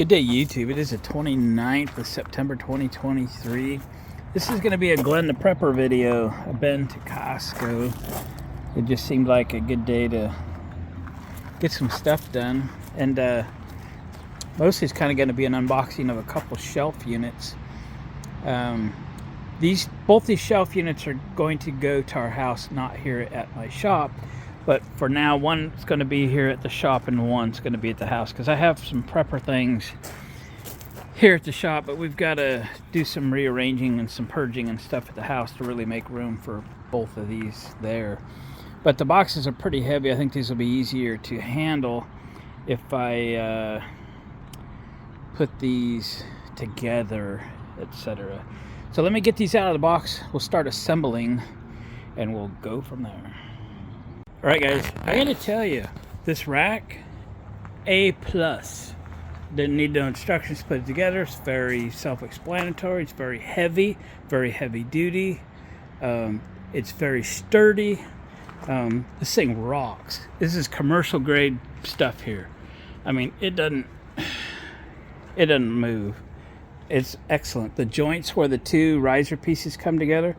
Good day, YouTube. It is the 29th of September 2023. This is going to be a Glenn the Prepper video. I've been to Costco. It just seemed like a good day to get some stuff done. And mostly it's kind of going to be an unboxing of a couple shelf units. Both these shelf units are going to go to our house, not here at my shop. But for now, one's going to be here at the shop and one's going to be at the house, because I have some prepper things here at the shop, but we've got to do some rearranging and some purging and stuff at the house to really make room for both of these there. But the boxes are pretty heavy. I think these will be easier to handle if I put these together, etc. So let me get these out of the box. We'll start assembling and we'll go from there. All right, guys, I gotta tell you, this rack, A+. Didn't need no instructions to put it together. It's very self-explanatory. It's very heavy duty. It's very sturdy. This thing rocks. This is commercial grade stuff here. I mean, it doesn't move. It's excellent. The joints where the two riser pieces come together,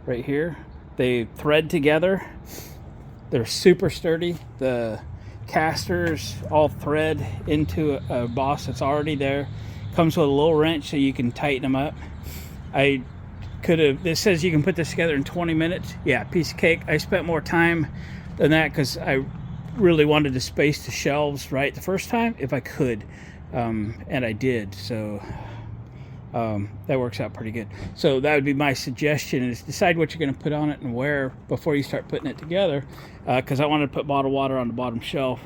right here, they thread together. They're super sturdy. The casters all thread into a boss that's already there. Comes with a little wrench so you can tighten them up. This says you can put this together in 20 minutes. Yeah, piece of cake. I spent more time than that because I really wanted to space the shelves right the first time if I could. And I did, so that works out pretty good. So that would be my suggestion, is decide what you're going to put on it and where before you start putting it together, because I wanted to put bottled water on the bottom shelf.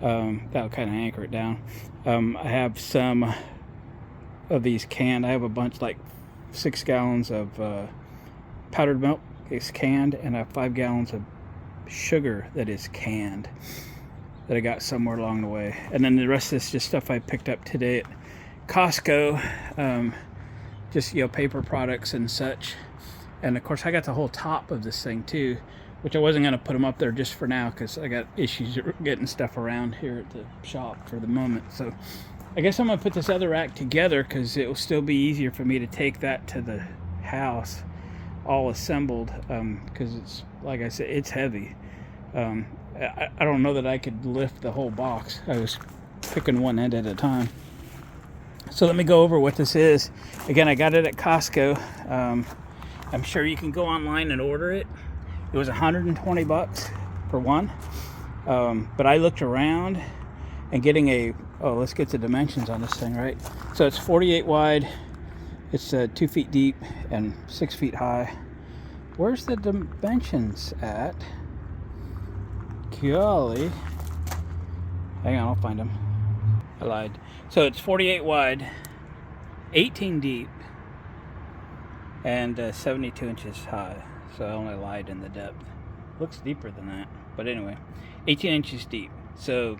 That'll kind of anchor it down. I have some of these canned. I have a bunch, like 6 gallons of powdered milk is canned, and I have 5 gallons of sugar that is canned that I got somewhere along the way. And then the rest of this is just stuff I picked up today at Costco, just, paper products and such. And of course I got the whole top of this thing too, which I wasn't going to put them up there just for now because I got issues getting stuff around here at the shop for the moment. So I guess I'm going to put this other rack together because it will still be easier for me to take that to the house all assembled, because it's, like I said, it's heavy. I don't know that I could lift the whole box. I was picking one end at a time. So let me go over what this is. Again, I got it at Costco. I'm sure you can go online and order it. It was 120 bucks for one. But I looked around and getting let's get the dimensions on this thing, right? So it's 48 wide. It's 2 feet deep and 6 feet high. Where's the dimensions at? Golly. Hang on, I'll find them. I lied. So it's 48 wide, 18 deep, and 72 inches high. So I only lied in the depth. Looks deeper than that. But anyway, 18 inches deep. So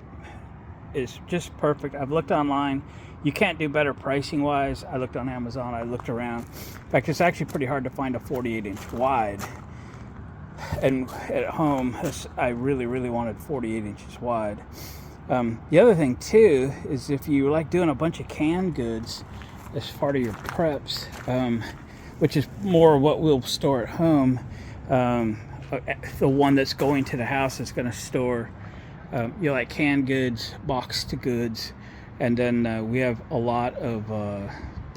it's just perfect. I've looked online. You can't do better pricing wise. I looked on Amazon. I looked around. In fact, it's actually pretty hard to find a 48 inch wide. And at home, I really, really wanted 48 inches wide. The other thing too is if you like doing a bunch of canned goods as part of your preps, which is more what we'll store at home, the one that's going to the house is going to store like canned goods, boxed goods, and then we have a lot of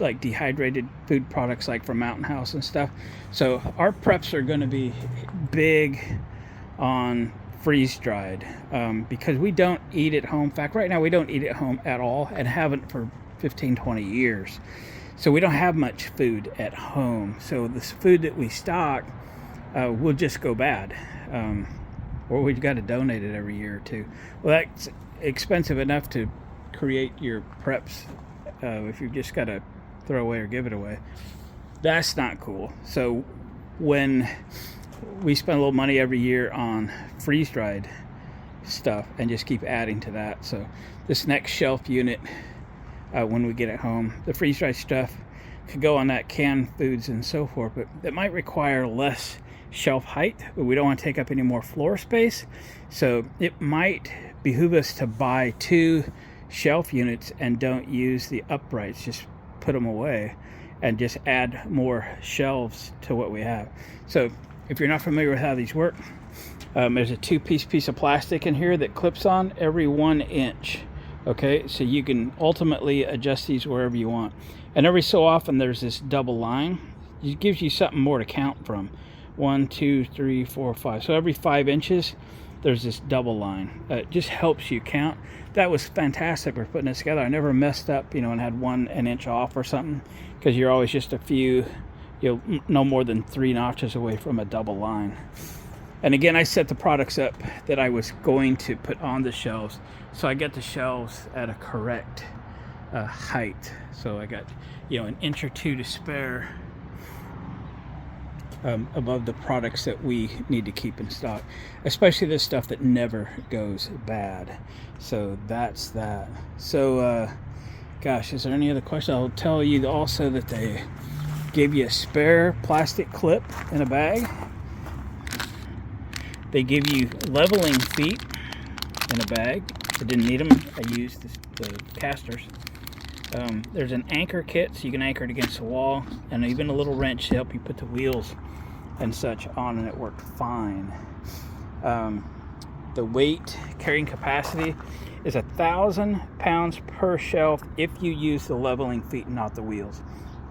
like dehydrated food products, like from Mountain House and stuff. So our preps are going to be big on freeze dried, because we don't eat at home. In fact, right now we don't eat at home at all, and haven't for 15-20 years. So we don't have much food at home. So this food that we stock will just go bad, or we've got to donate it every year or two. Well, that's expensive enough to create your preps. If you've just got to throw away or give it away, that's not cool. So when we spend a little money every year on freeze-dried stuff and just keep adding to that. So this next shelf unit, when we get it home, the freeze-dried stuff could go on that canned foods and so forth, but that might require less shelf height, but we don't want to take up any more floor space. So it might behoove us to buy 2 shelf units and don't use the uprights, just put them away and just add more shelves to what we have. So if you're not familiar with how these work, there's a piece of plastic in here that clips on every 1 inch. Okay, so you can ultimately adjust these wherever you want. And every so often there's this double line. It gives you something more to count from. 1, 2, 3, 4, 5. So every 5 inches there's this double line. It just helps you count. That was fantastic for putting this together. I never messed up, and had an inch off or something, because you're always just a few, no more than 3 notches away from a double line. And again, I set the products up that I was going to put on the shelves, so I get the shelves at a correct height. So I got, an inch or 2 to spare above the products that we need to keep in stock, especially this stuff that never goes bad. So that's that. So gosh, is there any other question? I'll tell you also that they gave you a spare plastic clip in a bag. They give you leveling feet in a bag. I didn't need them. I used the casters. There's an anchor kit, so you can anchor it against the wall, and even a little wrench to help you put the wheels and such on, and it worked fine. The weight carrying capacity is 1,000 pounds per shelf if you use the leveling feet, not the wheels.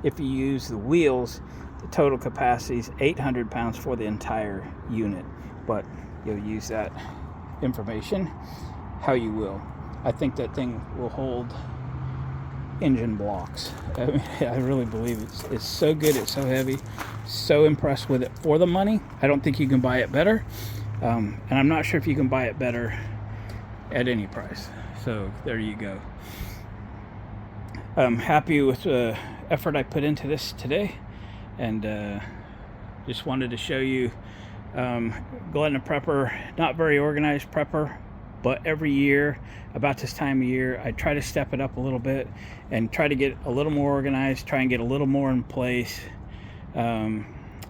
If you use the wheels, the total capacity is 800 pounds for the entire unit. But you'll use that information how you will. I think that thing will hold engine blocks. I really believe it's so good. It's so heavy. So impressed with it for the money. I don't think you can buy it better, and I'm not sure if you can buy it better at any price. So there you go. I'm happy with the effort I put into this today, and just wanted to show you Glenn, a prepper, not very organized prepper, but every year about this time of year I try to step it up a little bit and try to get a little more organized, try and get a little more in place, and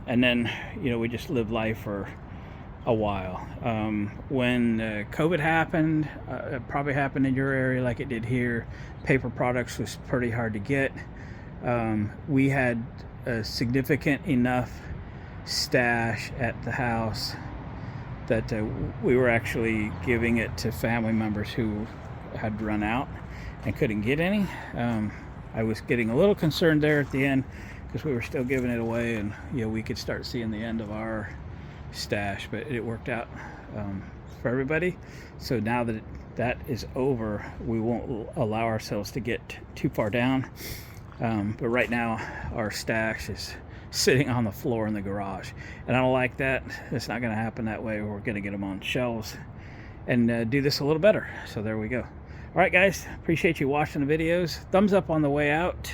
then we just live life for a while. When COVID happened, it probably happened in your area like it did here. Paper products was pretty hard to get. We had a significant enough stash at the house that we were actually giving it to family members who had run out and couldn't get any. I was getting a little concerned there at the end because we were still giving it away, and we could start seeing the end of our stash, but it worked out for everybody. So now that that is over, we won't allow ourselves to get too far down, but right now our stash is sitting on the floor in the garage, and I don't like that. It's not going to happen that way. We're going to get them on shelves and do this a little better. So there we go. All right, guys, appreciate you watching the videos. Thumbs up on the way out.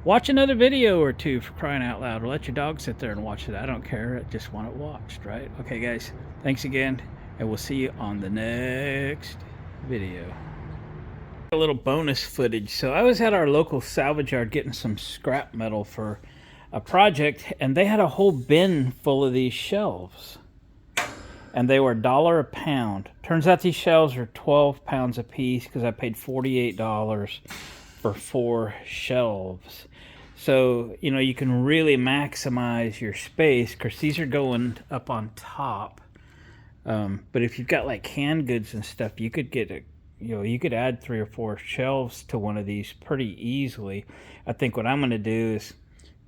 Watch another video or two, for crying out loud, or let your dog sit there and watch it. I don't care. I just want it watched, right? Okay, guys, thanks again, and we'll see you on the next video. A little bonus footage. So I was at our local salvage yard getting some scrap metal for a project, and they had a whole bin full of these shelves, and they were $1 a pound. Turns out these shelves are 12 pounds a piece because I paid $48 for 4 shelves. So you can really maximize your space because these are going up on top, but if you've got like canned goods and stuff, you could get you could add 3 or 4 shelves to one of these pretty easily. I think what I'm going to do is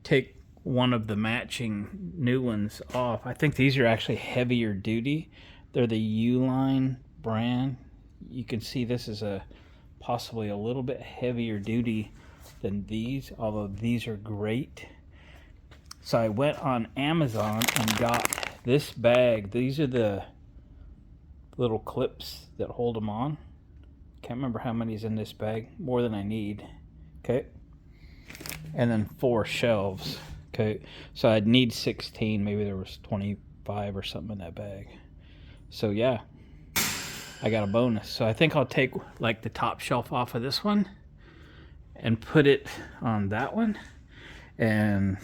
take one of the matching new ones off. I think these are actually heavier duty. They're the U-Line brand. You can see this is possibly a little bit heavier duty than these, although these are great. So I went on Amazon and got this bag. These are the little clips that hold them on. Can't remember how many's in this bag. More than I need. Okay. And then 4 shelves. Okay. So I'd need 16. Maybe there was 25 or something in that bag. So yeah, I got a bonus. So I think I'll take like the top shelf off of this one and put it on that one. And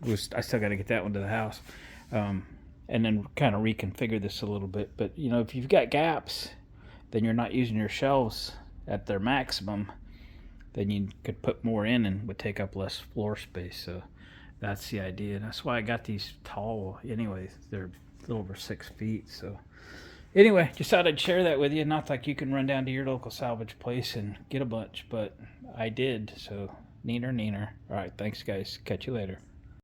I still got to get that one to the house. And then kind of reconfigure this a little bit. But if you've got gaps, then you're not using your shelves at their maximum, then you could put more in and would take up less floor space. So that's the idea. And that's why I got these tall anyways. They're a little over 6 feet. So anyway, just thought I'd share that with you. Not like you can run down to your local salvage place and get a bunch, but I did. So neener. All right, thanks guys. Catch you later.